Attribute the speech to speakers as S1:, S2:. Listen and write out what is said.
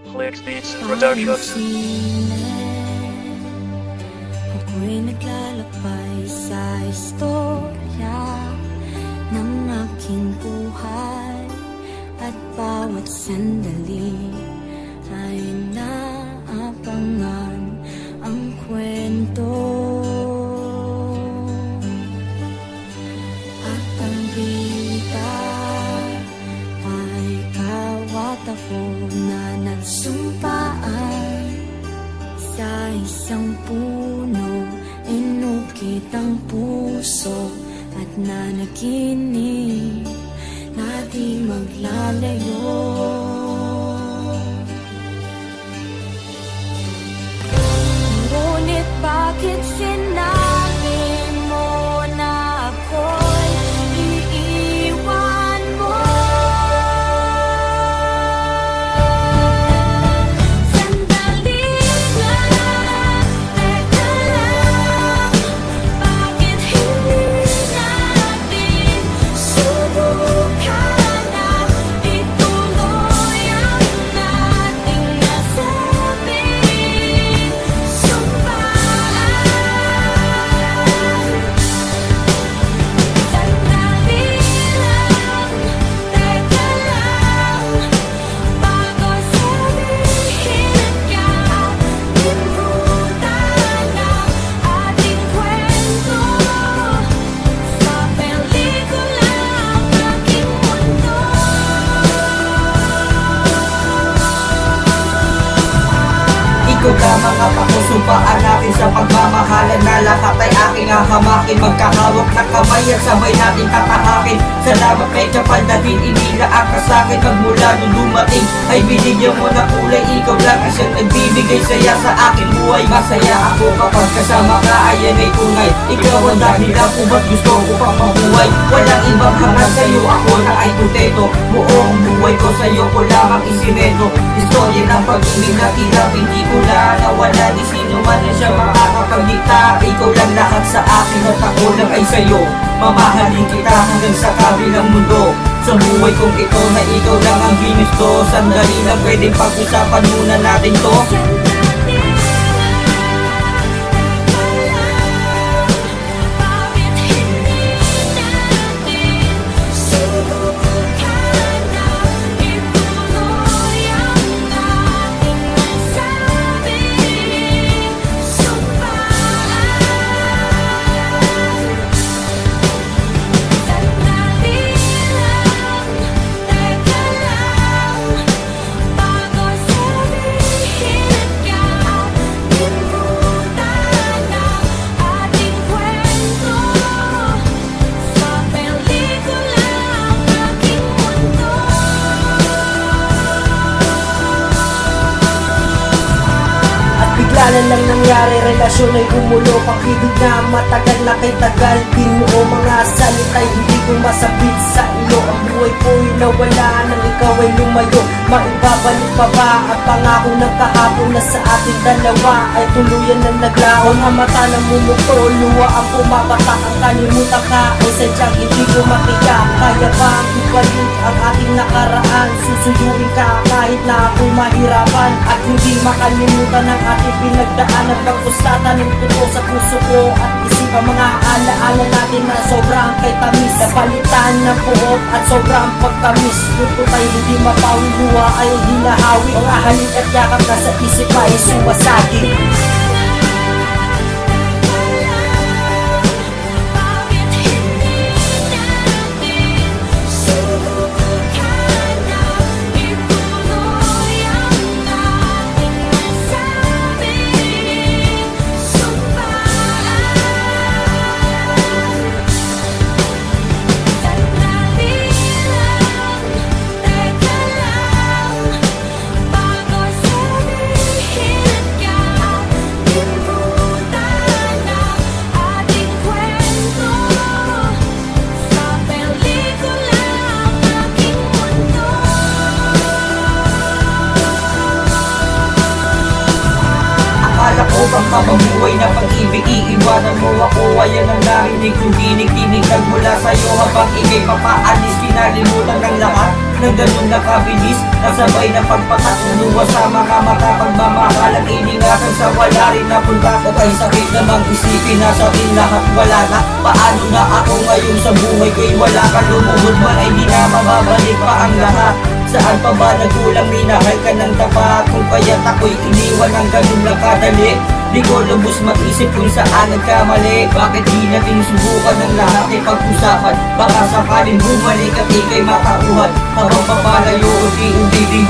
S1: Clicks Beats Productions.
S2: Ako'y naglalakbay sa istorya ng aking buhay, at bawat sandali ay naabangan ang kwento. At ang bida ay kawat ako na nagsumpaan sa isang puno, inukit ang puso at nanaginip na di maglalayo. Ngunit bakit sinabi mo na ako'y iiwan mo? Sandali lang, teka lang, bakit hindi natin subukan na ituloy ang ating nasabing sumpaan? Sandali lang, teka lang, bago sabihin ka, limutan ang ating kwento. Sa pelikula ang aking mundo.
S3: Ikaw lamang ang pakusumpaan natin sa pagmamahalan, na lahat ay aking hahamakin. Magkahawak na kamay at sabay natin tatahakin. Salamat may kapal na din inilaan ka sa'kin. Magmula nung dumating ay binigyan mo ng kulay. Ikaw lang ang siyang nagbibigay saya sa aking buhay. Masaya ako kapag kasama ka, ayan ay tunay. Ikaw ang dahilan kung ba't gusto ko pang mabuhay. Walang ibang hangad sa'yo, ako na ay kuteto. Buong buhay ko sa'yo ko lamang isinento. Istorya ng pag-ibig na tila hindi ko na nawala. Di sino man na siya makakapagdikta. Ikaw lang lahat sa akin at ako lang ay sa'yo. Mamahalin kita hanggang sa kabilang mundo. Sa buhay kong ito na ikaw lang ang ginusto. Sandali lang, pwedeng pag-usapan muna natin to.
S2: Bakit hindi natin subukan na ituloy ang ating nasabing sumpaan? Sandali lang, teka lang, bago sabihin ka, limutan ang ating kwento. Sa pelikula ang aking mundo.
S4: At bigla na lang nangyari, relasyon ay gumulo. Pag-ibig na matagal na kay tagal, binuo mga salita'y hindi ko masabit sa ilo. Ang buhay ko'y nawala nang ikaw ay lumayo. Maibabalik pa ba ang pangako ng kahapon na sa ating dalawa ay tuluyan na naglaon? Ang mata ng mumuto, luwa ang pumapatak. Ang kalimutan ka ay sadyang hindi ko matiyak. Kaya bang ibalik ang ating nakaraan? Susuyuin ka kahit na ako'y mahirapan, at hindi makalimutan ang ating pinagdaan. At pag-ustatan ng totoo sa puso ko at isip ang mga alaala natin na sobrang kay tamis. Napalitan ng buhok at sobrang pagtamis. Luto tayo hindi mapawin, luha ay hinahawi. Mga halik at yakap na sa isip ay sumasagi.
S2: Bakit hindi natin subukan na ituloy ang ating nasabing sumpaan? Sandali lang, teka lang, bago sabihin ka, limutan ang ating kwento. Sa pelikula ang aking mundo.
S3: Akala ko bang mabubuhay na pag-ibig, iiwanan mo ako. Ayan ang narinig kong dinig-dinig mula sa'yo habang ikay papaalis. Kinalimutan ng lahat Nang ganun nakabilis, kasabay na pagpakatuluwa sa mga mata. Pagmamahal ang iningatan sa wala rin napunta. O ay sakit namang isipin na sa akin lahat wala na. Paano na ako ngayon sa buhay ko'y wala ka. Lumuhod man ay di na mababalik pa ang lahat. Saan pa ba nagkulang, minahal ka ng tapat? Kung kaya't ako'y iniwan ng ganun lang kadali. Di ko lubos mag-isip kung saan nagkamali. Bakit di natin subukan ng lahat ay pag-usapan? Baka sakaling bumalik at ika'y matauhan. Habang papalayo, unti-unti din